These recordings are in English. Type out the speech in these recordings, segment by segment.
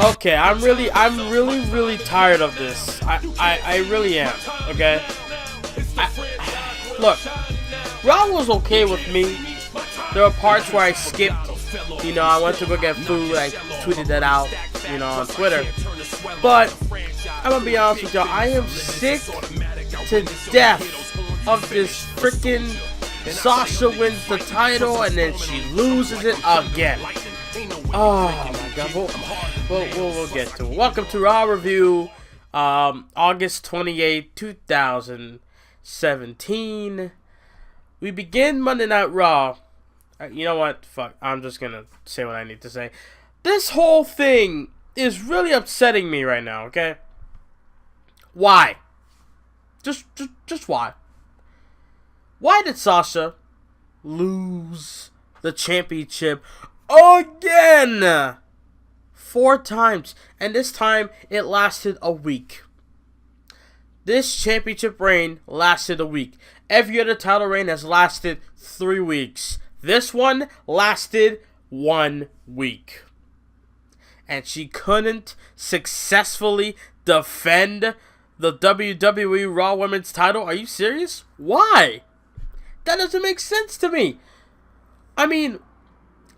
Okay, I'm really tired of this. I really am. Okay. Look, Raw was okay with me. There were parts where I skipped. I went to go get food. I tweeted that out, on Twitter. But I'm gonna be honest with y'all. I am sick to death of this freaking Sasha wins the title and then she loses it again. Oh my god. We'll get to it. Welcome to Raw Review, August 28th, 2017. We begin Monday Night Raw. You know what? Fuck. I'm just gonna say what I need to say. This whole thing is really upsetting me right now, okay? Why? Just why? Why did Sasha lose the championship again? 4 times. And this time, it lasted a week. This championship reign lasted a week. Every other title reign has lasted 3 weeks. This one lasted 1 week. And she couldn't successfully defend the WWE Raw Women's title? Are you serious? Why? That doesn't make sense to me. I mean,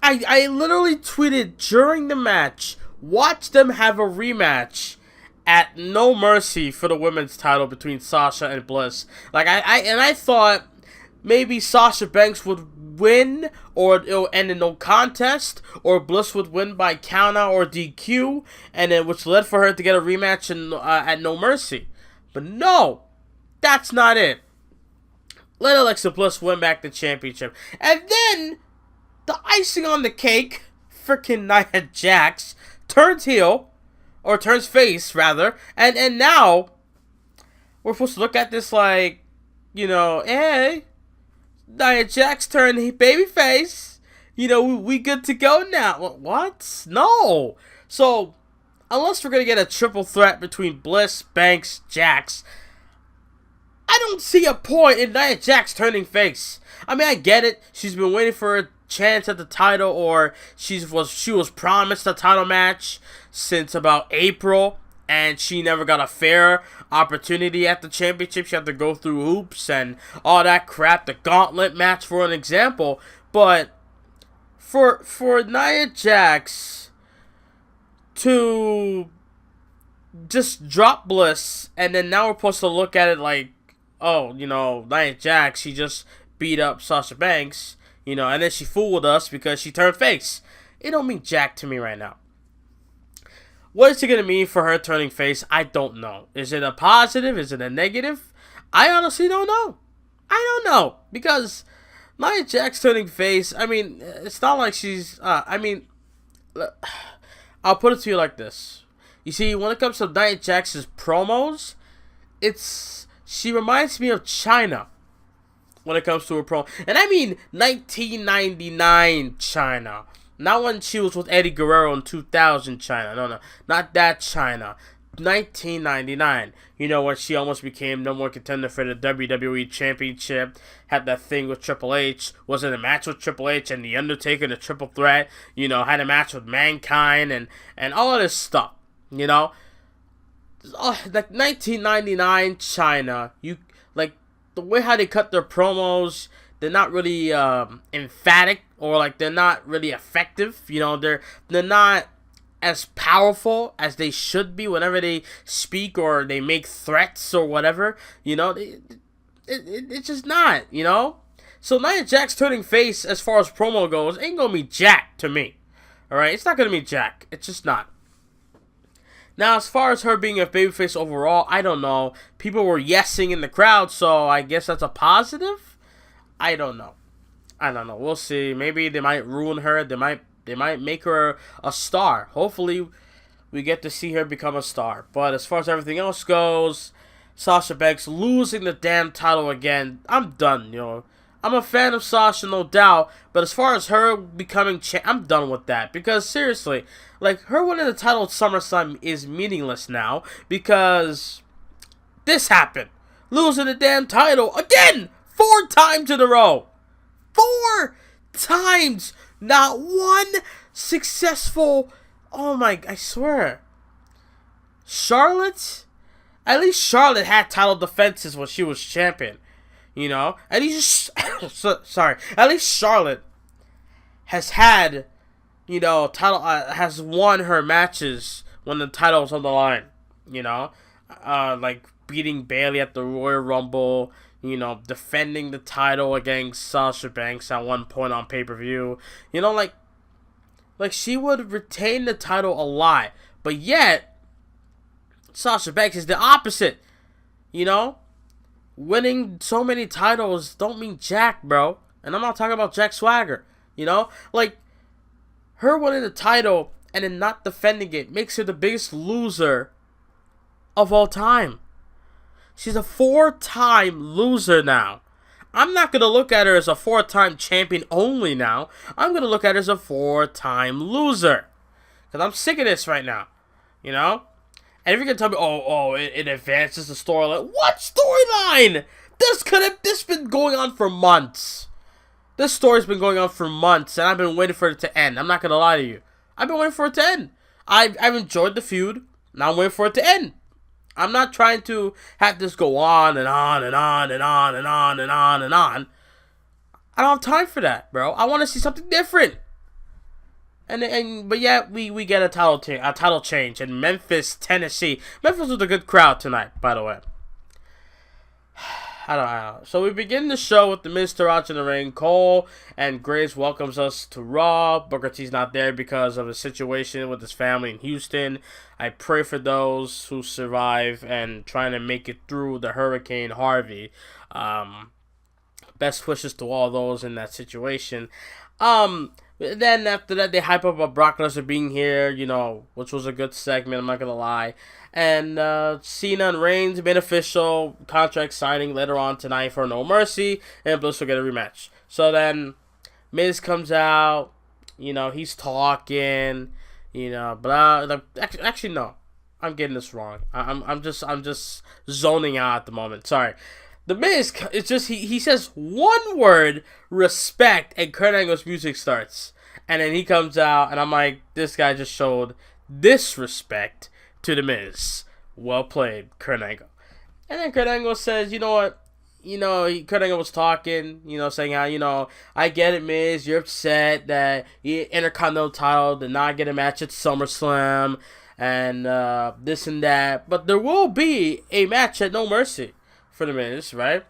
I literally tweeted during the match, watch them have a rematch at No Mercy for the women's title between Sasha and Bliss. I thought maybe Sasha Banks would win, or it'll end in no contest, or Bliss would win by countout or DQ, and then which led for her to get a rematch at No Mercy. But no, that's not it. Let Alexa Bliss win back the championship. And then, the icing on the cake, freaking Nia Jax, turns heel, or turns face, rather, and now, we're supposed to look at this like, hey, Nia Jax turned babyface, we good to go now. What? No. So, unless we're going to get a triple threat between Bliss, Banks, Jax, I don't see a point in Nia Jax turning face. I mean, I get it. She's been waiting for a chance at the title, or she was promised a title match since about April, and she never got a fair opportunity at the championship. She had to go through hoops and all that crap. The gauntlet match, for an example. But for Nia Jax to just drop Bliss, and then now we're supposed to look at it like, oh, Nia Jax, she just beat up Sasha Banks, and then she fooled us because she turned face. It don't mean jack to me right now. What is it going to mean for her turning face? I don't know. Is it a positive? Is it a negative? I honestly don't know. I don't know. Because Nia Jax turning face, I mean, it's not like she's, I'll put it to you like this. You see, when it comes to Nia Jax's promos, she reminds me of China when it comes to her promo. And I mean 1999 China. Not when she was with Eddie Guerrero in 2000 China. No, not that China. 1999. When she almost became number 1 contender for the WWE Championship. Had that thing with Triple H. Was in a match with Triple H and The Undertaker in a triple threat. Had a match with Mankind and all of this stuff. Like 1999 China. The way how they cut their promos, they're not really emphatic, or like they're not really effective. They're not as powerful as they should be whenever they speak or they make threats or whatever. It's just not. So Nia Jax turning face as far as promo goes ain't gonna be jack to me. All right, it's not gonna be jack. It's just not. Now, as far as her being a babyface overall, I don't know. People were yesing in the crowd, so I guess that's a positive? I don't know. We'll see. Maybe they might ruin her. They might make her a star. Hopefully, we get to see her become a star. But as far as everything else goes, Sasha Banks losing the damn title again. I'm done, I'm a fan of Sasha, no doubt, but as far as her becoming I'm done with that, because seriously, like, her winning the title at SummerSlam is meaningless now, because this happened. Losing the damn title again! 4 times in a row! 4 times! Not one successful Oh my, I swear. Charlotte? At least Charlotte had title defenses when she was champion. You know? At least, sorry. At least Charlotte has had, you know, title, has won her matches when the title was on the line. You know? Like beating Bayley at the Royal Rumble. You know, defending the title against Sasha Banks at one point on pay-per-view. You know, like she would retain the title a lot. But yet, Sasha Banks is the opposite. You know? Winning so many titles don't mean jack, bro. And I'm not talking about Jack Swagger. You know? Like, her winning the title and then not defending it makes her the biggest loser of all time. She's a 4-time loser now. I'm not going to look at her as a 4-time champion only now. I'm going to look at her as a 4-time loser. Because I'm sick of this right now. You know? And if you're going to tell me, it advances the storyline. What storyline? This been going on for months. This story's been going on for months, and I've been waiting for it to end. I'm not going to lie to you. I've been waiting for it to end. I've enjoyed the feud. Now I'm waiting for it to end. I'm not trying to have this go on and on and on and on and on and on and on. I don't have time for that, bro. I want to see something different. But yeah, we get a title change in Memphis, Tennessee. Memphis was a good crowd tonight, by the way. I don't know. So we begin the show with the Miz, Taraj in the ring. Cole and Graves welcomes us to Raw. Booker T's not there because of the situation with his family in Houston. I pray for those who survive and trying to make it through the Hurricane Harvey. Best wishes to all those in that situation. Then after that, they hype up about Brock Lesnar being here, you know, which was a good segment, I'm not going to lie. And Cena and Reigns made official contract signing later on tonight for No Mercy, and Bliss will get a rematch. So then Miz comes out, you know, he's talking, you know, blah. Actually, no, I'm getting this wrong. I'm just zoning out at the moment. Sorry. The Miz, it's just, he says one word, respect, and Kurt Angle's music starts. And then he comes out, and I'm like, this guy just showed disrespect to The Miz. Well played, Kurt Angle. And then Kurt Angle says, you know what? You know, Kurt Angle was talking, you know, saying how, you know, I get it, Miz, you're upset that the Intercontinental title did not get a match at SummerSlam, and this and that. But there will be a match at No Mercy for The Miz, right?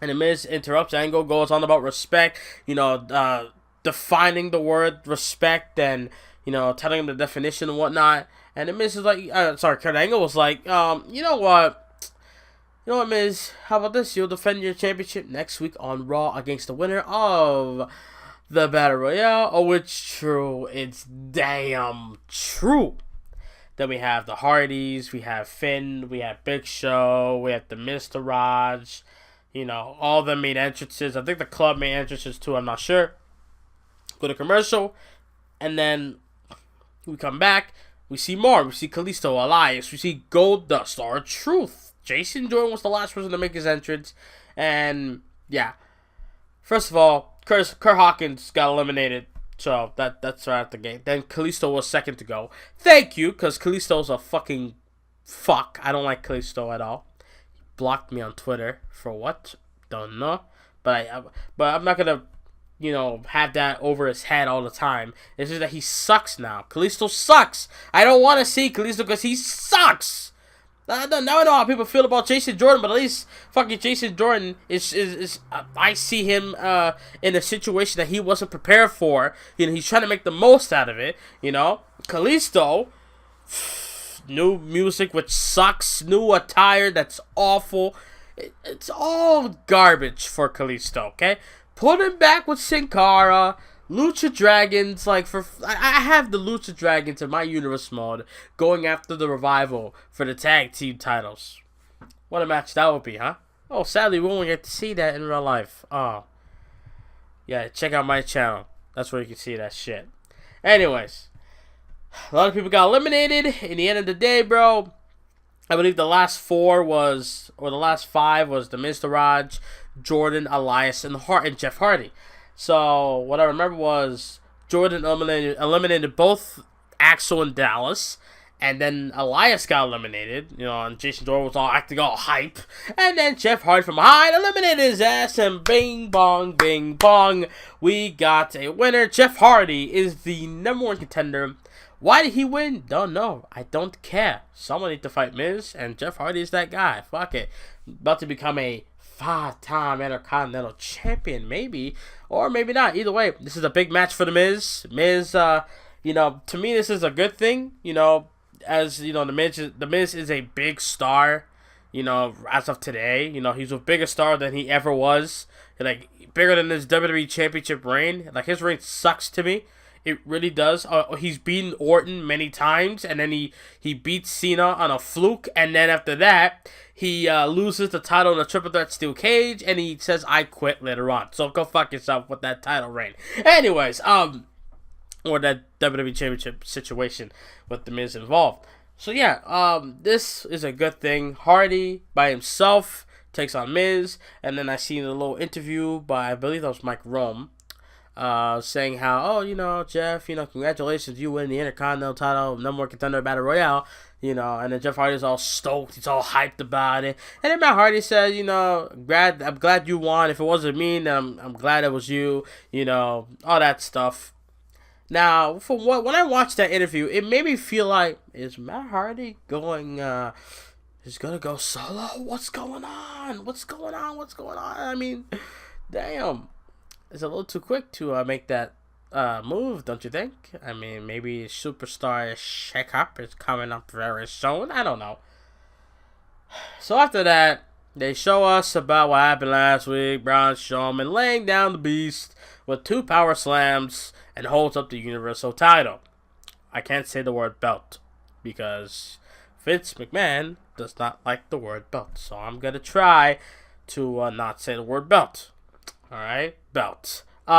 And The Miz interrupts. Angle goes on about respect, you know, defining the word respect and, you know, telling him the definition and whatnot. And The Miz is like, Kurt Angle was like, you know what? You know what, Miz? How about this? You'll defend your championship next week on Raw against the winner of the Battle Royale. Oh, it's true. It's damn true. Then we have the Hardys, we have Finn, we have Big Show, we have the Mr. Raj, you know, all the main entrances. I think the club main entrances too, I'm not sure. Go to commercial, and then we come back, we see more. We see Kalisto, Elias, we see Goldust, R-Truth. Jason Jordan was the last person to make his entrance, and yeah. First of all, Kurt Hawkins got eliminated. So, that's right at the gate. Then Kalisto was second to go. Thank you, because Kalisto's a fucking fuck. I don't like Kalisto at all. He blocked me on Twitter. For what? Don't know. But I'm not going to, you know, have that over his head all the time. It's just that he sucks now. Kalisto sucks. I don't want to see Kalisto because he sucks. Now I know how people feel about Jason Jordan, but at least fucking Jason Jordan is I see him in a situation that he wasn't prepared for. You know, he's trying to make the most out of it. You know, Kalisto, new music which sucks, new attire that's awful. It's all garbage for Kalisto. Okay, put him back with Sin Cara. Lucha Dragons, like, I have the Lucha Dragons in my universe mode going after the Revival for the tag team titles. What a match that would be, huh? Oh, sadly, we won't get to see that in real life. Oh. Yeah, check out my channel. That's where you can see that shit. Anyways, a lot of people got eliminated. In the end of the day, bro, I believe the last five was the Mr. Raj, Jordan, Elias, and Jeff Hardy. So, what I remember was Jordan eliminated both Axel in Dallas. And then Elias got eliminated, and Jason Jordan was all acting all hype. And then Jeff Hardy from behind eliminated his ass, and bing bong, we got a winner. Jeff Hardy is the #1 contender. Why did he win? Don't know. I don't care. Someone need to fight Miz, and Jeff Hardy is that guy. Fuck it. About to become a 5-time Intercontinental Champion, maybe. Or maybe not. Either way, this is a big match for the Miz. Miz, to me, this is a good thing, as the Miz is a big star, as of today. He's a bigger star than he ever was. Like, bigger than his WWE Championship reign. Like, his reign sucks to me. It really does. He's beaten Orton many times, and then he beats Cena on a fluke, and then after that, he loses the title in a triple threat steel cage, and he says, "I quit" later on. So go fuck yourself with that title reign. Anyways, or that WWE Championship situation with The Miz involved. So yeah, this is a good thing. Hardy by himself takes on Miz, and then I seen a little interview by, I believe that was Mike Rome, saying how, Jeff, congratulations, you win the Intercontinental title, #1 contender Battle Royale, and then Jeff Hardy's all stoked, he's all hyped about it, and then Matt Hardy says, I'm glad you won. If it wasn't me, then I'm glad it was you, all that stuff. Now, when I watched that interview, it made me feel like, is Matt Hardy is gonna go solo? What's going on? I mean, damn, it's a little too quick to make that move, don't you think? I mean, maybe Superstar shake-up is coming up very soon. I don't know. So after that, they show us about what happened last week. Braun Strowman laying down the beast with 2 power slams and holds up the Universal title. I can't say the word belt because Vince McMahon does not like the word belt. So I'm going to try to not say the word belt. Alright, belt. We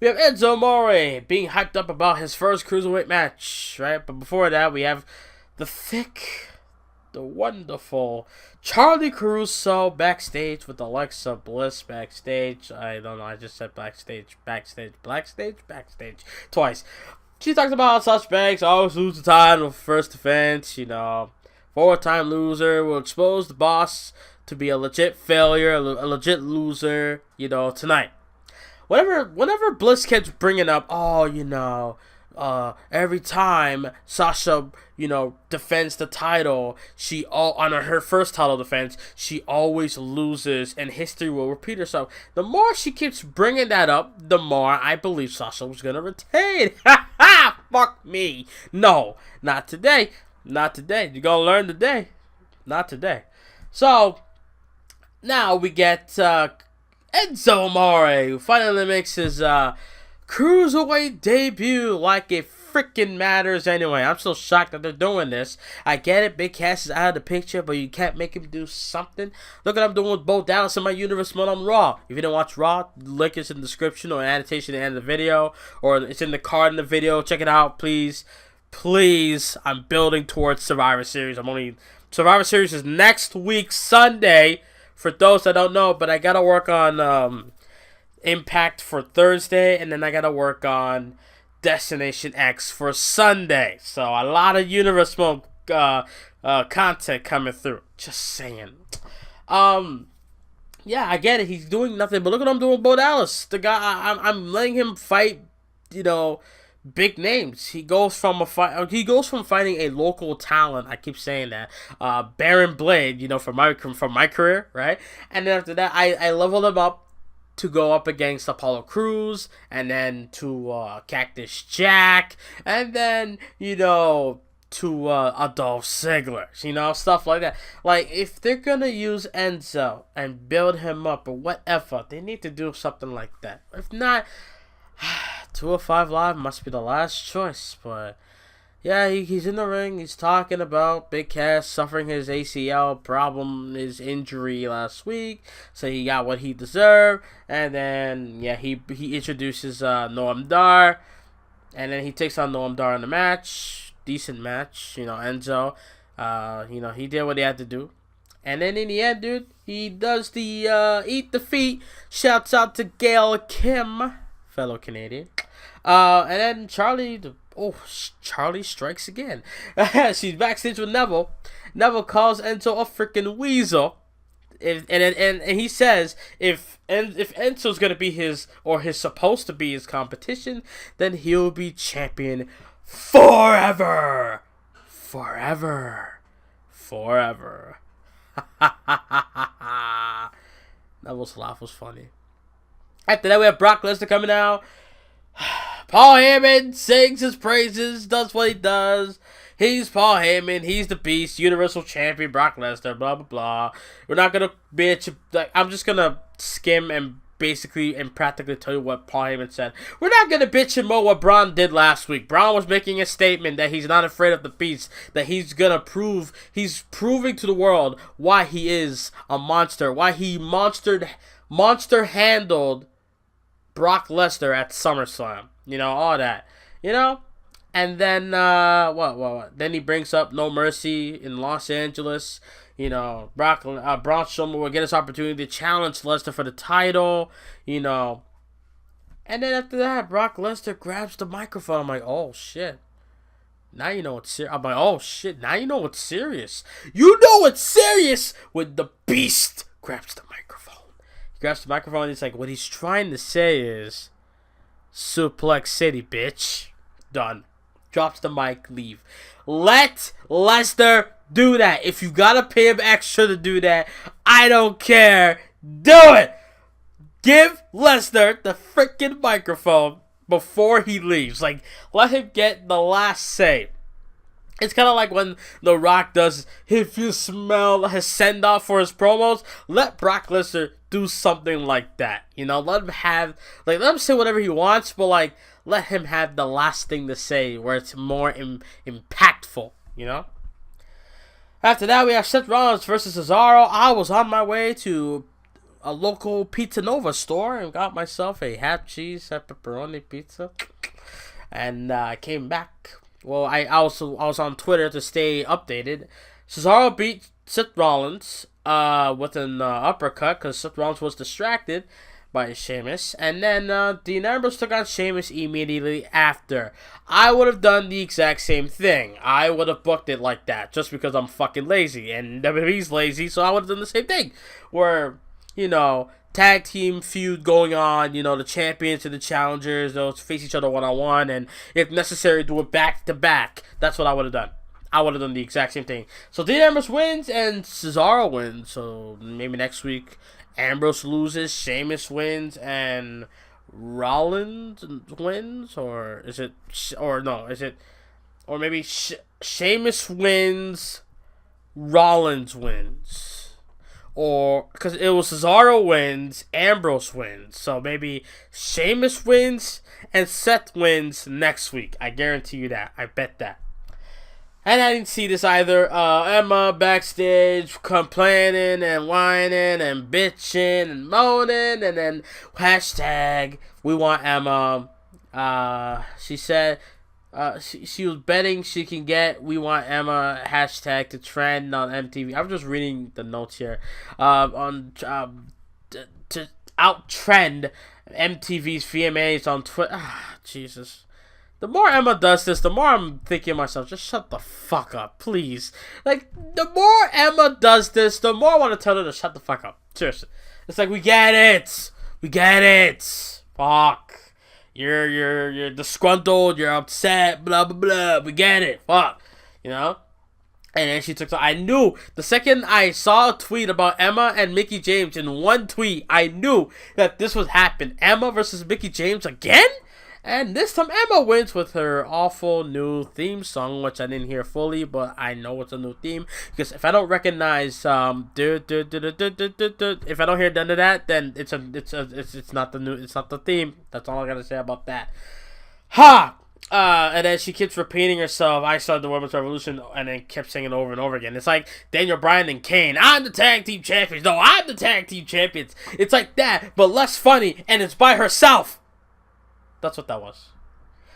have Enzo Amore being hyped up about his first Cruiserweight match, right? But before that, we have the wonderful Charlie Caruso backstage with Alexa Bliss backstage. I don't know, I just said backstage twice. She talks about how Sasha Banks always loses the title first defense, 4-time loser, will expose the boss to be a legit failure, a legit loser, tonight. Whenever Bliss keeps bringing up, every time Sasha, defends the title, on her first title defense, she always loses, and history will repeat herself. The more she keeps bringing that up, the more I believe Sasha was gonna retain. Ha ha! Fuck me. No, not today. Not today. You're gonna learn today. Not today. So now we get Enzo Amore, who finally makes his Cruiserweight debut like it freaking matters anyway. I'm so shocked that they're doing this. I get it, Big Cass is out of the picture, but you can't make him do something. Look what I'm doing with Bo Dallas in my Universe Mode on Raw. If you didn't watch Raw, the link is in the description or annotation at the end of the video, or it's in the card in the video. Check it out, please. Please, I'm building towards Survivor Series. Survivor Series is next week, Sunday, for those that don't know, but I gotta work on Impact for Thursday, and then I gotta work on Destination X for Sunday. So a lot of Universe Mode content coming through. Just saying. Yeah, I get it. He's doing nothing, but look what I'm doing with Bo Dallas. The guy, I'm letting him fight, big names. He goes from fighting a local talent. I keep saying that, Baron Blade. From my career, right? And then after that, I leveled him up to go up against Apollo Crews, and then to Cactus Jack, and then to Adolf Ziggler, stuff like that. Like, if they're gonna use Enzo and build him up or whatever, they need to do something like that. If not, 205 Live must be the last choice. But yeah, he's in the ring. He's talking about Big Cass suffering his ACL problem, his injury last week, so he got what he deserved. And then he introduces Noam Dar, and then he takes on Noam Dar in the match. Decent match, Enzo. He did what he had to do. And then in the end, dude, he does the eat the feet. Shouts out to Gail Kim, fellow Canadian. And then Charlie, Oh, Charlie strikes again. She's backstage with Neville. Neville calls Enzo a freaking weasel. And he says if Enzo's gonna be his supposed to be his competition, then he'll be champion forever. Neville's laugh was funny. After that, we have Brock Lesnar coming out. Paul Heyman sings his praises, does what he does. He's Paul Heyman. He's the Beast, Universal Champion, Brock Lesnar, blah, blah, blah. We're not going to bitch. Like, I'm just going to skim and basically and practically tell you what Paul Heyman said. We're not going to bitch and moan what Braun did last week. Braun was making a statement that he's not afraid of the Beast, that he's going to prove, he's proving to the world why he is a monster, why he monster handled Brock Lesnar at SummerSlam. You know, all that. You know? And then, what? Then he brings up No Mercy in Los Angeles. You know, Braun Strowman will get his opportunity to challenge Lesnar for the title. You know. And then after that, Brock Lesnar grabs the microphone. I'm like, oh, shit. Now you know it's serious. I'm like, oh, shit. Now you know it's serious. You know it's serious when the Beast grabs the microphone. He grabs the microphone and he's like, what he's trying to say is, Suplex City, bitch. Done. Drops the mic, leave. Let Lesnar do that. If you gotta pay him extra to do that, I don't care. Do it. Give Lesnar the freaking microphone before he leaves. Like, let him get the last say. It's kind of like when The Rock does, if you smell his send-off for his promos, let Brock Lesnar do something like that. You know, let him say whatever he wants, but, like, let him have the last thing to say where it's more impactful, you know? After that, we have Seth Rollins versus Cesaro. I was on my way to a local Pizza Nova store and got myself a half cheese, half pepperoni pizza. And I came back. Well, I was on Twitter to stay updated. Cesaro beat Seth Rollins with an uppercut because Seth Rollins was distracted by Sheamus. And then Dean Ambrose took on Sheamus immediately after. I would have done the exact same thing. I would have booked it like that just because I'm fucking lazy. And WWE's lazy, so I would have done the same thing. Where, you know, tag team feud going on, you know, the champions and the challengers, they'll face each other one-on-one, and if necessary, do it back-to-back. That's what I would have done. I would have done the exact same thing. So Dean Ambrose wins, and Cesaro wins. So maybe next week, Ambrose loses, Sheamus wins, and Rollins wins? Or is it, or no, is it, or maybe Sheamus wins, Rollins wins. Or, because it was Cesaro wins, Ambrose wins. So maybe Sheamus wins and Seth wins next week. I guarantee you that. I bet that. And I didn't see this either. Emma backstage complaining and whining and bitching and moaning. And then hashtag we want Emma. She said... she was betting she can get we want Emma hashtag to trend on MTV. I'm just reading the notes here. To outtrend MTV's VMAs on Twitter. Jesus. The more Emma does this, the more I'm thinking to myself, just shut the fuck up, please. Like, the more Emma does this, the more I want to tell her to shut the fuck up. Seriously. It's like, we get it. We get it. Fuck. You're disgruntled, you're upset, blah, blah, blah. We get it. Fuck. You know? And then she took... I knew. The second I saw a tweet about Emma and Mickie James in one tweet, I knew that this would happen. Emma versus Mickie James again? And this time Emma wins with her awful new theme song, which I didn't hear fully, but I know it's a new theme. Because if I don't recognize if I don't hear none of that, then it's not the theme. That's all I gotta say about that. Ha! And then she keeps repeating herself. I started the Women's Revolution, and then kept singing over and over again. It's like Daniel Bryan and Kane. I'm the tag team champions. No, I'm the tag team champions. It's like that, but less funny, and it's by herself. That's what that was.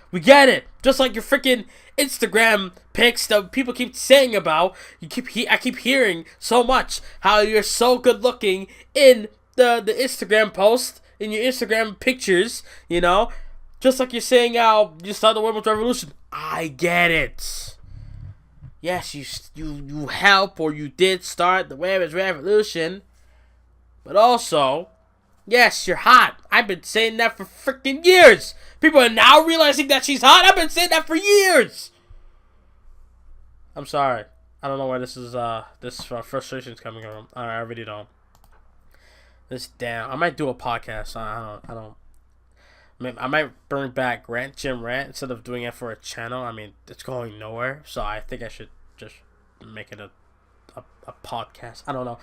We get it. Just like your freaking Instagram pics that people keep saying about. I keep hearing so much how you're so good looking in the Instagram post, in your Instagram pictures, you know. Just like you're saying how you started the women's revolution. I get it. Yes, you help or you did start the women's revolution. But also, yes, you're hot. I've been saying that for freaking years. People are now realizing that she's hot. I've been saying that for years. I'm sorry. I don't know where this frustration's coming from. I really don't. I might do a podcast. I don't. I might bring back Rant Jim Rant instead of doing it for a channel. I mean, it's going nowhere, so I think I should just make it a podcast. I don't know.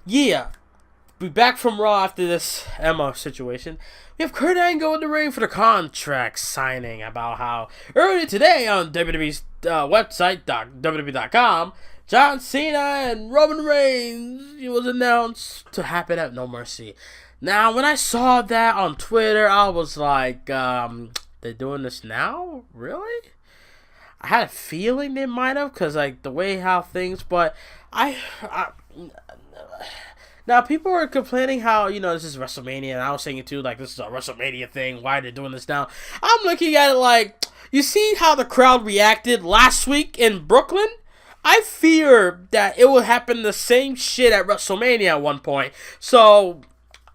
Yeah. Be back from Raw after this Emma situation. We have Kurt Angle in the ring for the contract signing. About how earlier today on WWE's website, WWE.com, John Cena and Roman Reigns was announced to happen at No Mercy. Now, when I saw that on Twitter, I was like, they're doing this now? Really? I had a feeling they might have, because, like, the way how things, but now, people were complaining how, this is WrestleMania, and I was saying it too, like, this is a WrestleMania thing, why are they doing this now? I'm looking at it like, you see how the crowd reacted last week in Brooklyn? I fear that it will happen the same shit at WrestleMania at one point, so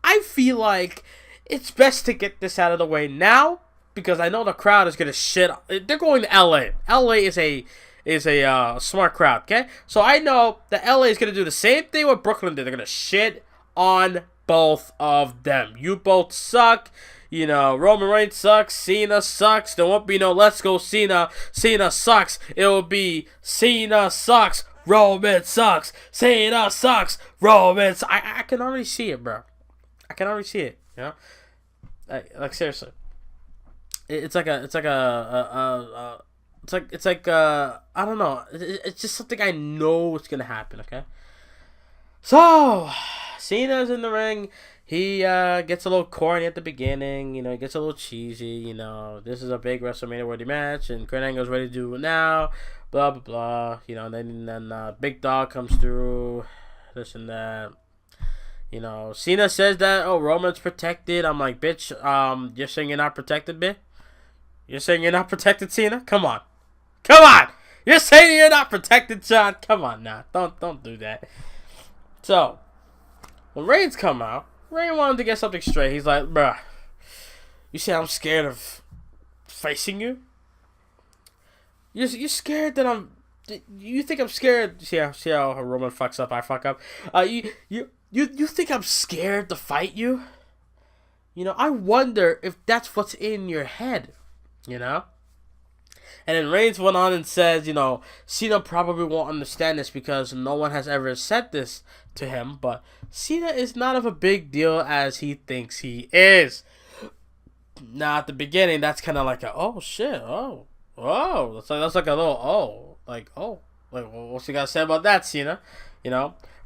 I feel like it's best to get this out of the way now, because I know the crowd is gonna shit. They're going to LA. LA is a smart crowd, okay? So I know that LA is gonna do the same thing what Brooklyn did. They're gonna shit on both of them. You both suck. Roman Reigns sucks. Cena sucks. There won't be no Let's Go Cena. Cena sucks. It will be Cena sucks. Roman sucks. Cena sucks. Roman. I can already see it, bro. I can already see it. Like seriously. It's like I don't know. It's just something I know is gonna happen. Okay. So Cena's in the ring. He gets a little corny at the beginning. He gets a little cheesy. This is a big WrestleMania worthy match, and Kurt Angle's ready to do it now. Blah blah blah. And then Big Dog comes through. This and that. Cena says that Roman's protected. I'm like, bitch. You're saying you're not protected, bitch? You're saying you're not protected, Cena? Come on. You're saying you're not protected, John? Come on now. Don't do that. So, when Reigns come out, Reigns wanted to get something straight. He's like, bruh, you say I'm scared of facing you? You're scared that you think I'm scared? See how Roman fucks up, I fuck up? You think I'm scared to fight you? I wonder if that's what's in your head. And then Reigns went on and says, Cena probably won't understand this because no one has ever said this to him, but Cena is not of a big deal as he thinks he is. Now, at the beginning, that's kind of like oh shit, oh, that's like a little, what's you got to say about that, Cena?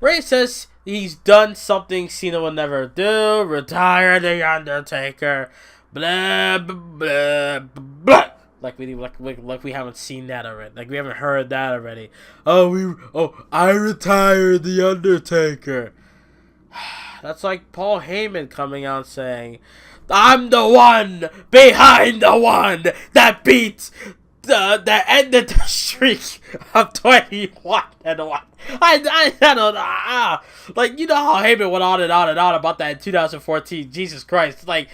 Reigns says he's done something Cena will never do, retire The Undertaker. Blah blah blah blah. Like we haven't seen that already. Like we haven't heard that already. I retired The Undertaker. That's like Paul Heyman coming out saying, "I'm the one behind the one that beat that ended the streak of 21 and 1." I don't know. How Heyman went on and on and on about that in 2014. Jesus Christ, like.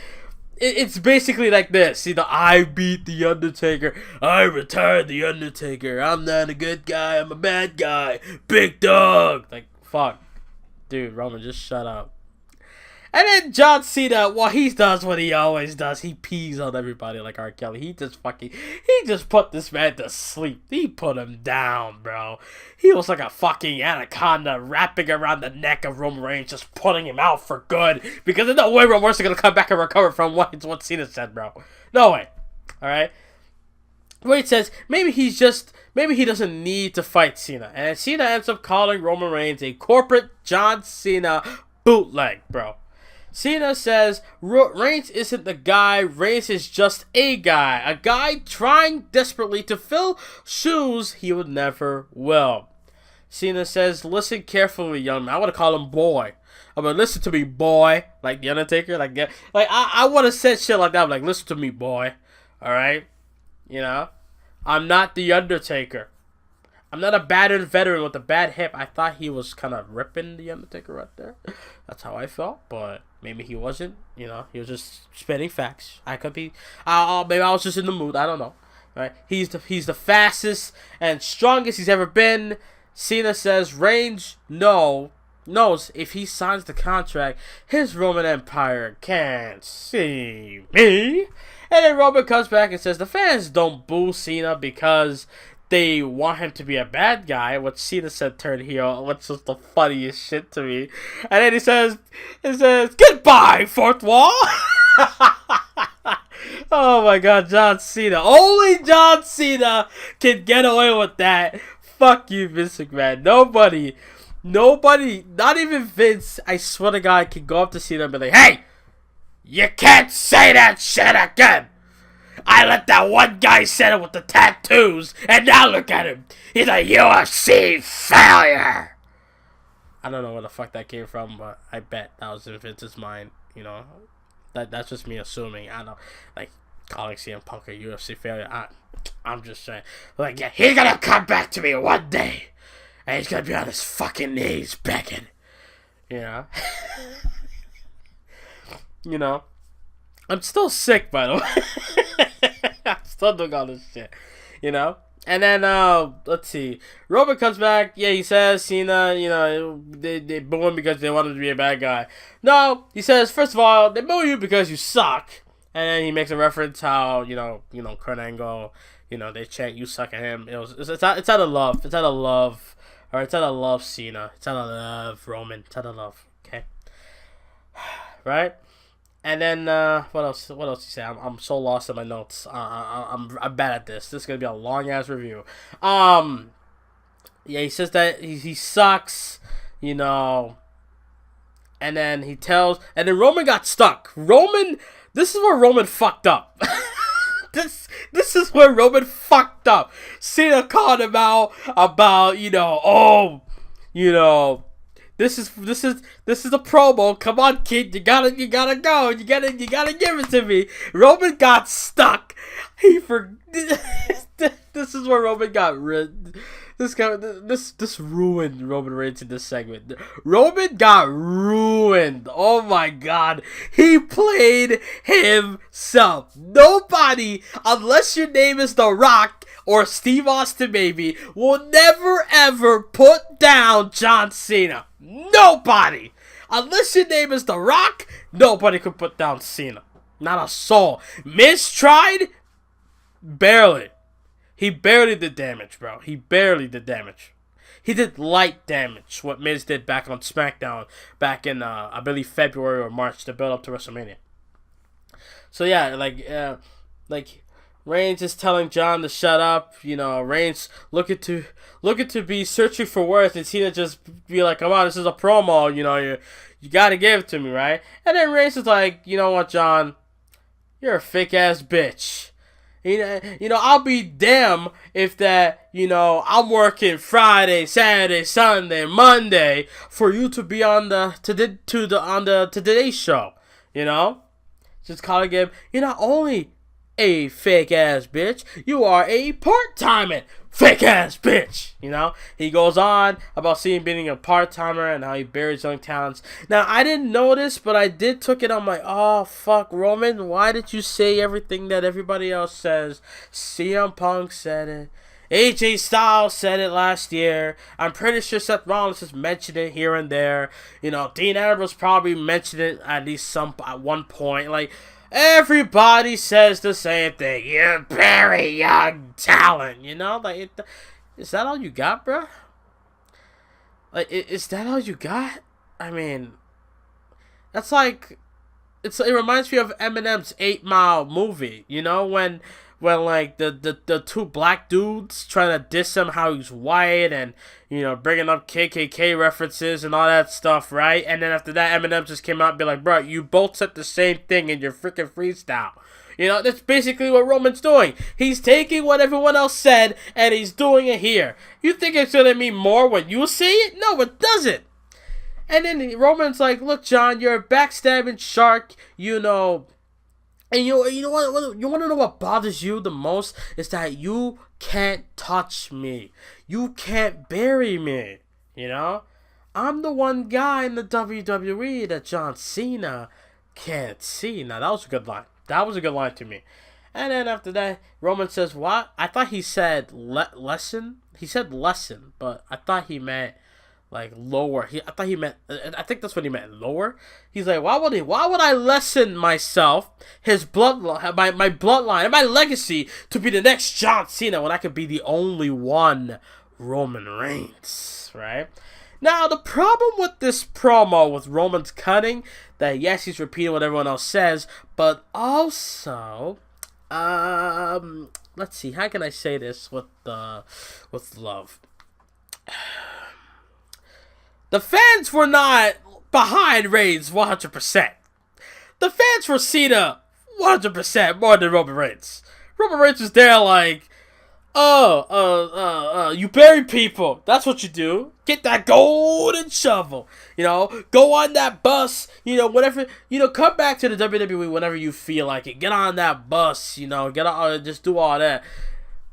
It's basically like this. I beat The Undertaker. I retired The Undertaker. I'm not a good guy. I'm a bad guy. Big Dog. Like, fuck. Dude, Roman, just shut up. And then John Cena, he does what he always does. He pees on everybody like R. Kelly. He just put this man to sleep. He put him down, bro. He was like a fucking anaconda wrapping around the neck of Roman Reigns, just putting him out for good. Because there's no way Roman Reigns is going to come back and recover from what Cena said, bro. No way. Alright? Reigns says maybe he doesn't need to fight Cena. And Cena ends up calling Roman Reigns a corporate John Cena bootleg, bro. Cena says Reigns isn't the guy. Reigns is just a guy trying desperately to fill shoes he would never will. Cena says, "Listen carefully, young man." I want to call him boy. I'm like, "Listen to me, boy." Like the Undertaker, like yeah, like I want to say shit like that. I'm like, "Listen to me, boy." All right, you know, I'm not the Undertaker. I'm not a battered veteran with a bad hip. I thought he was kind of ripping the Undertaker right there. That's how I felt, but maybe he wasn't. You know, he was just spitting facts. I could be. Maybe I was just in the mood. I don't know. Right? He's the fastest and strongest he's ever been. Cena says Reigns knows if he signs the contract, his Roman Empire can't see me. And then Roman comes back and says the fans don't boo Cena because they want him to be a bad guy, which Cena said turn heel, which was the funniest shit to me. And then he says, "Goodbye, fourth wall." Oh my god, John Cena. Only John Cena can get away with that. Fuck you, Vince McMahon. Nobody, not even Vince, I swear to God, can go up to Cena and be like, "Hey, you can't say that shit again. I let that one guy say it with the tattoos, and now look at him. He's a UFC failure." I don't know where the fuck that came from, but I bet that was in Vince's mind. You know, that's just me assuming. I don't know, like calling CM Punk a UFC failure. I'm just saying, like, yeah, he's gonna come back to me one day, and he's gonna be on his fucking knees begging. You know, you know. I'm still sick, by the way. I'm still doing all this shit, you know? And then, let's see. Roman comes back. Yeah, he says Cena, you know, they boo him because they want him to be a bad guy. No, he says, first of all, they boo you because you suck. And then he makes a reference how, you know, Kurt Angle, you know, they chant, "You suck" at him. It's out of love. It's out of love. Or it's out of love, Cena. It's out of love, Roman. It's out of love, okay? Right? And then what else? What else you say? I'm so lost in my notes. I'm bad at this. This is gonna be a long ass review. Yeah, he says that he sucks, you know. And then and then Roman got stuck. This is where Roman fucked up. This is where Roman fucked up. Cena called him out about, you know, This is a promo. Come on, kid. You gotta go. You gotta give it to me. Roman got stuck. This is where Roman got rid. This ruined Roman Reigns in this segment. Roman got ruined. Oh my god. He played himself. Nobody, unless your name is The Rock or Steve Austin maybe, will never ever put down John Cena. Nobody. Unless your name is The Rock, nobody could put down Cena. Not a soul. Miz tried. Barely. He barely did damage, bro. He barely did damage. He did light damage, what Miz did back on SmackDown back in, I believe, February or March to build up to WrestleMania. So, yeah, like Reigns is telling John to shut up. You know, Reigns looking to be searching for words, and Cena just be like, "Come on, this is a promo. You know, you gotta give it to me, right?" And then Reigns is like, "You know what, John? You're a fake ass bitch. You know, I'll be damned if that, you know, I'm working Friday, Saturday, Sunday, Monday for you to be on the Today Show. You know, just calling him. You're not only a fake ass bitch, you are a part-timer fake ass bitch." You know, he goes on about seeing being a part-timer and how he buries young talents. Now, I didn't notice, but I did took it on my, oh fuck, Roman, why did you say everything that everybody else says? CM Punk said it, AJ Styles said it last year. I'm pretty sure Seth Rollins has mentioned it here and there. You know, Dean Ambrose probably mentioned it at least at one point. Like, everybody says the same thing. You're very young talent, you know? Like, is that all you got, bro? Like, is that all you got? I mean, that's like, it reminds me of Eminem's 8 Mile movie, you know? When like the two black dudes trying to diss him how he's white and, you know, bringing up KKK references and all that stuff, right? And then after that, Eminem just came out and be like, "Bro, you both said the same thing in your freaking freestyle." You know, that's basically what Roman's doing. He's taking what everyone else said, and he's doing it here. You think it's going to mean more when you say it? No, it doesn't. And then Roman's like, look, John, you're a backstabbing shark, you know. And you know what? You want to know what bothers you the most? Is that you can't touch me. You can't bury me. You know? I'm the one guy in the WWE that John Cena can't see. Now, that was a good line. That was a good line to me. And then after that, Roman says, what? I thought he said lesson. He said lesson, but I thought he meant like lower. I think that's what he meant, lower. He's like, why would I lessen myself, his bloodline, my bloodline, and my legacy to be the next John Cena when I could be the only one Roman Reigns, right? Now, the problem with this promo with Roman's cutting, that yes, he's repeating what everyone else says, but also, let's see, how can I say this with love? The fans were not behind Reigns 100%. The fans were Cena 100% more than Roman Reigns. Roman Reigns was there like, you bury people. That's what you do. Get that golden shovel. You know, go on that bus. You know, whatever. You know, come back to the WWE whenever you feel like it. Get on that bus. You know, get on. Just do all that.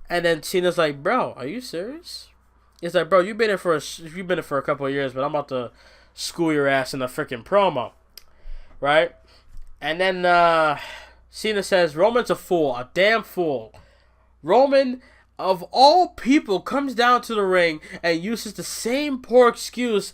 And then Cena's like, bro, are you serious? It's like, bro, you've been in for a couple of years, but I'm about to school your ass in a freaking promo, right? And then Cena says, Roman's a fool, a damn fool. Roman, of all people, comes down to the ring and uses the same poor excuse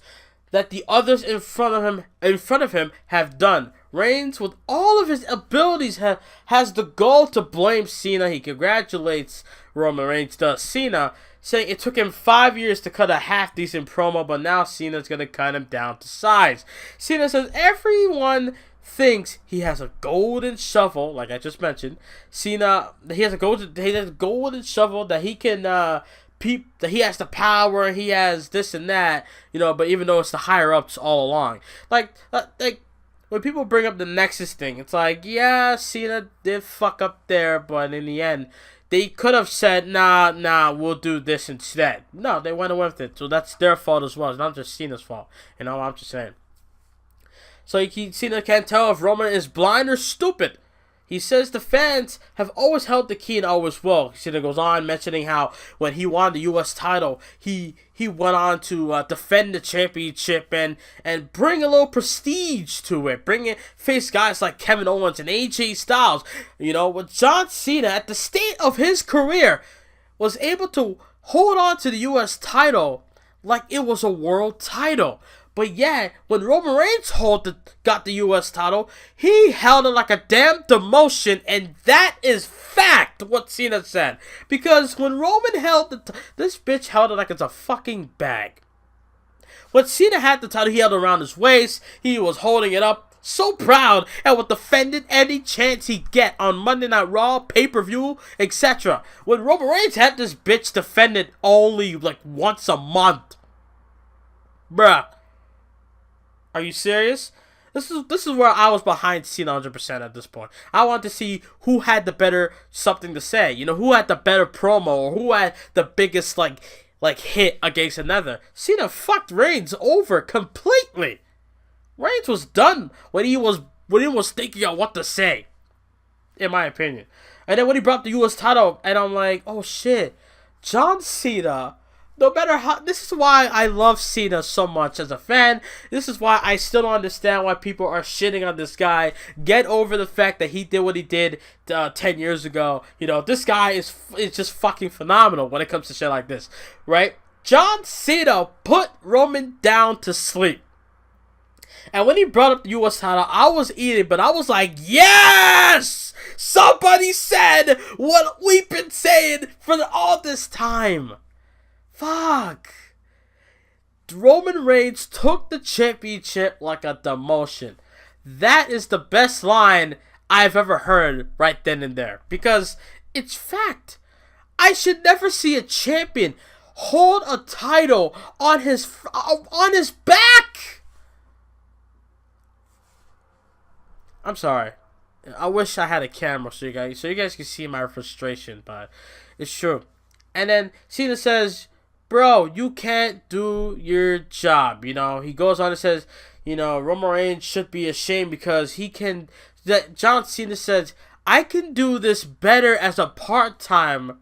that the others in front of him have done. Reigns, with all of his abilities, has the goal to blame Cena. He congratulates Roman Reigns, does Cena, saying it took him 5 years to cut a half-decent promo, but now Cena's going to cut him down to size. Cena says everyone thinks he has a golden shovel, like I just mentioned. Cena, he has a golden shovel that he can that he has the power, he has this and that, you know, but even though it's the higher-ups all along. Like, when people bring up the Nexus thing, it's like, yeah, Cena did fuck up there, but in the end, they could have said, nah, we'll do this instead. No, they went with it. So that's their fault as well. It's not just Cena's fault. You know, I'm just saying. So Cena can't tell if Roman is blind or stupid. He says the fans have always held the key and always will. Cena goes on mentioning how when he won the U.S. title, he went on to defend the championship and bring a little prestige to it. Face guys like Kevin Owens and AJ Styles. You know, with John Cena at the state of his career was able to hold on to the U.S. title like it was a world title. But yeah, when Roman Reigns got the U.S. title, he held it like a damn demotion, and that is fact, what Cena said. Because when Roman held this bitch held it like it's a fucking bag. When Cena had the title, he held it around his waist, he was holding it up, so proud, and would defend it any chance he get on Monday Night Raw, pay-per-view, etc. When Roman Reigns had this bitch defended only like once a month. Bruh. Are you serious? This is where I was behind Cena 100% at this point. I wanted to see who had the better something to say. You know, who had the better promo or who had the biggest like hit against another. Cena fucked Reigns over completely. Reigns was done when he was thinking of what to say, in my opinion. And then when he brought the U.S. title, and I'm like, oh shit, John Cena. No matter how, this is why I love Cena so much as a fan. This is why I still don't understand why people are shitting on this guy. Get over the fact that he did what he did 10 years ago. You know, this guy is just fucking phenomenal when it comes to shit like this, right? John Cena put Roman down to sleep. And when he brought up the U.S. title, I was eating, but I was like, yes! Somebody said what we've been saying for all this time. Fuck. Roman Reigns took the championship like a demotion. That is the best line I've ever heard right then and there. Because it's fact. I should never see a champion hold a title on his back. I'm sorry. I wish I had a camera so you guys can see my frustration, but it's true. And then Cena says, "Bro, you can't do your job." You know, he goes on and says, you know, Roman Reigns should be ashamed because he can. That John Cena says, "I can do this better as a part-timer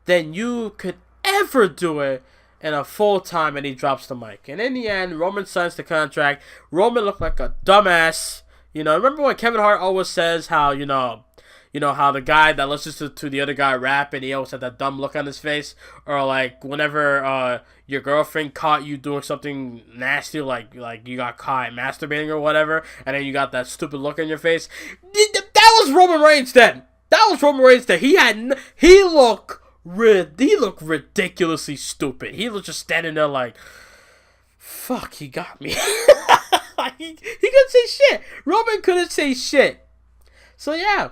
than you could ever do it in a full-time," and he drops the mic. And in the end, Roman signs the contract. Roman looked like a dumbass. You know, remember when Kevin Hart always says how, you know how the guy that listens to the other guy rap and he always had that dumb look on his face? Or like whenever your girlfriend caught you doing something nasty, like you got caught masturbating or whatever, and then you got that stupid look on your face. That was Roman Reigns then. He looked ridiculously stupid. He was just standing there like, fuck, he got me. he couldn't say shit. Roman couldn't say shit. So yeah,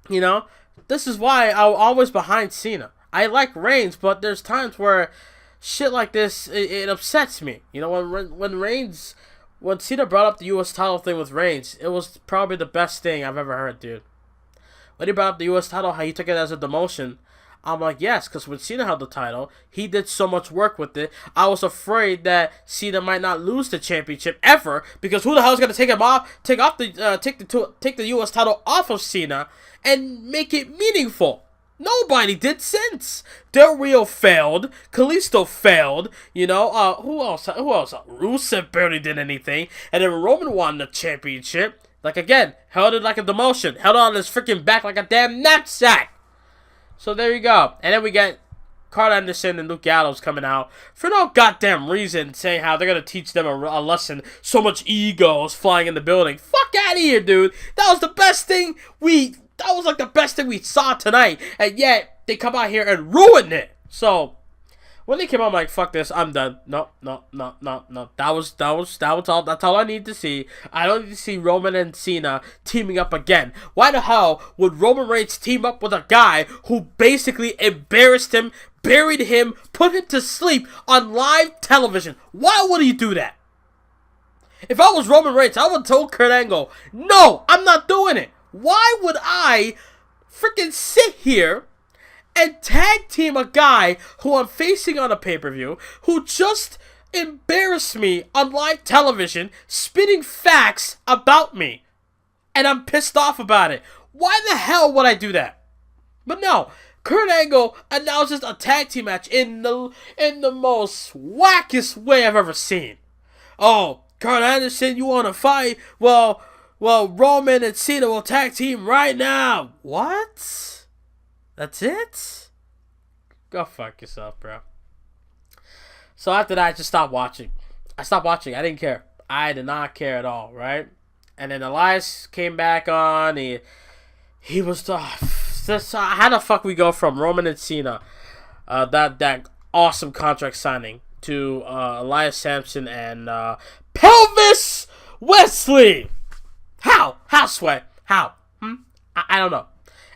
you know, this is why I'm always behind Cena. I like Reigns, but there's times where shit like this, it upsets me. You know, when Cena brought up the U.S. title thing with Reigns, it was probably the best thing I've ever heard, dude. When he brought up the U.S. title, how he took it as a demotion, I'm like, yes, because when Cena held the title, he did so much work with it. I was afraid that Cena might not lose the championship ever, because who the hell is gonna take the U.S. title off of Cena and make it meaningful? Nobody did since. Del Rio failed. Kalisto failed. You know, who else? Rusev barely did anything. And then Roman won the championship. Like, again, held it like a demotion. Held it on his freaking back like a damn knapsack. So there you go. And then we get Carl Anderson and Luke Gallows coming out for no goddamn reason, saying how they're going to teach them a lesson. So much egos flying in the building. Fuck out of here, dude. That was the best thing That was like the best thing we saw tonight. And yet, they come out here and ruin it. So, when they came out, I'm like, fuck this, I'm done. No. That's all I need to see. I don't need to see Roman and Cena teaming up again. Why the hell would Roman Reigns team up with a guy who basically embarrassed him, buried him, put him to sleep on live television? Why would he do that? If I was Roman Reigns, I would have told Kurt Angle, no, I'm not doing it. Why would I freaking sit here and tag team a guy who I'm facing on a pay-per-view who just embarrassed me on live television, spitting facts about me, and I'm pissed off about it? Why the hell would I do that? But no, Kurt Angle announces a tag team match in the most wackest way I've ever seen. Oh, Kurt Anderson, you want to fight? Well, Roman and Cena will tag team right now. What? That's it? Go fuck yourself, bro. So after that, I just stopped watching. I didn't care. I did not care at all, right? And then Elias came back on. He was how the fuck we go from Roman and Cena, that awesome contract signing, to Elias Sampson and Pelvis Wesley? How, Sweat? How? I don't know.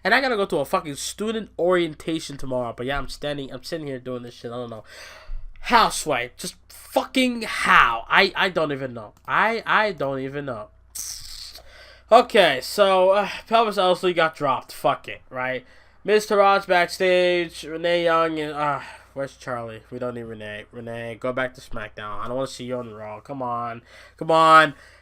And I gotta go to a fucking student orientation tomorrow. But yeah, I'm sitting here doing this shit. I don't know. How, Sway? Just fucking how? I don't even know. I don't even know. Okay, so Pelvis Ellsley got dropped. Fuck it, right? Miz Taraj backstage. Renee Young and where's Charlie? We don't need Renee. Renee, go back to SmackDown. I don't want to see you on Raw. Come on,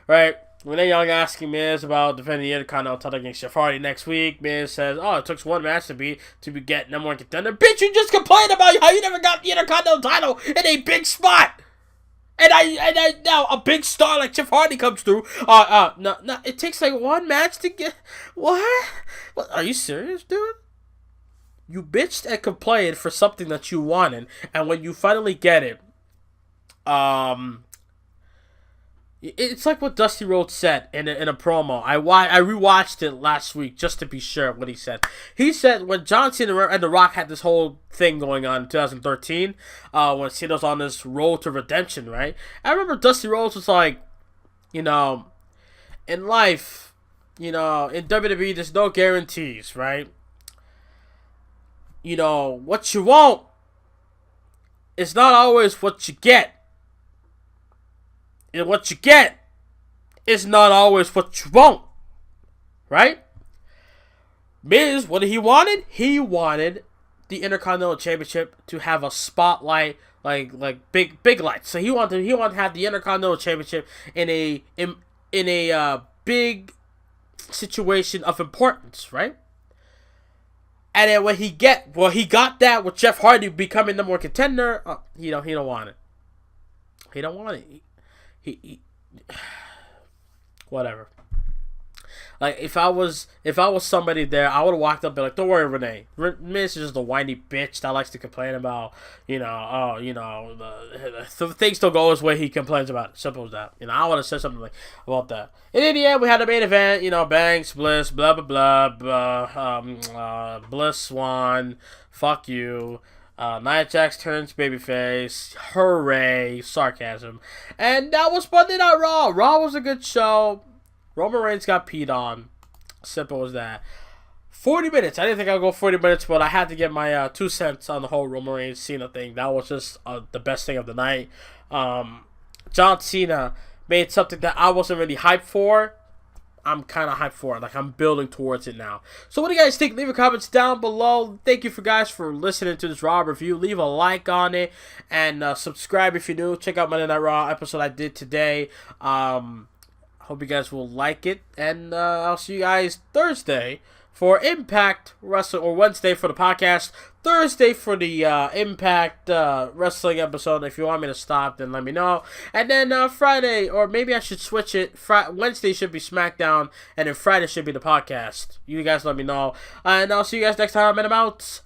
right? Renee Young asking Miz about defending the Intercontinental title against Jeff Hardy next week. Miz says, "Oh, it took one match to get number one contender." Bitch, you just complained about how you never got the Intercontinental title in a big spot, and I now a big star like Jeff Hardy comes through. No, it takes like one match to get what? Are you serious, dude? You bitched and complained for something that you wanted, and when you finally get it, it's like what Dusty Rhodes said in a promo. I rewatched it last week just to be sure of what he said. He said when John Cena and The Rock had this whole thing going on in 2013, when Cena was on this road to redemption, right? I remember Dusty Rhodes was like, in life, in WWE, there's no guarantees, right? What you want is not always what you get. And what you get is not always what you want, right? Miz, what he wanted? He wanted the Intercontinental Championship to have a spotlight, like big lights. So he wanted to have the Intercontinental Championship in a big situation of importance, right? And then when he got that with Jeff Hardy becoming the more contender, he don't want it. He don't want it. He whatever. Like if I was somebody there, I would have walked up and be like, "Don't worry, Renee. Miz is just a whiny bitch that likes to complain about, the things don't go his way. He complains about it. Simple as that. I would have said something like about that. And in the end, we had the main event. Banks, Bliss, blah blah blah. Bliss won. Fuck you. Nia Jax turns babyface. Hooray! Sarcasm. And that was Monday Night Raw. Raw was a good show. Roman Reigns got peed on. Simple as that. 40 minutes. I didn't think I'd go 40 minutes, but I had to get my 2 cents on the whole Roman Reigns Cena thing. That was just the best thing of the night. John Cena made something that I wasn't really hyped for. I'm kind of hyped for it. Like, I'm building towards it now. So what do you guys think? Leave your comments down below. Thank you guys for listening to this Raw review. Leave a like on it. And subscribe if you're new. Check out Monday Night Raw episode I did today. Hope you guys will like it. And I'll see you guys Thursday for Impact Wrestling. Or Wednesday for the podcast. Thursday for the Impact Wrestling episode. If you want me to stop, then let me know. And then Friday, or maybe I should switch it. Wednesday should be SmackDown. And then Friday should be the podcast. You guys let me know. And I'll see you guys next time. And I'm out.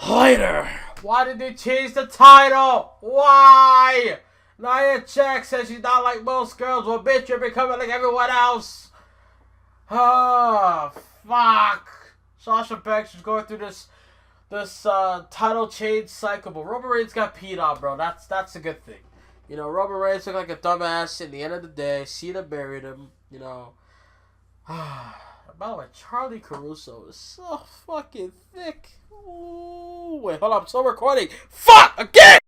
Later. Why did they change the title? Why? Nia Jax says she's not like most girls. Well, bitch, you're becoming like everyone else. Oh, fuck. Sasha Banks is going through this title change cycle, but Roman Reigns got peed on, bro. That's a good thing. Roman Reigns looked like a dumbass in the end of the day. Cena buried him, By the way, Charlie Caruso is so fucking thick. Ooh, wait, hold on. I'm still recording. Fuck! Again!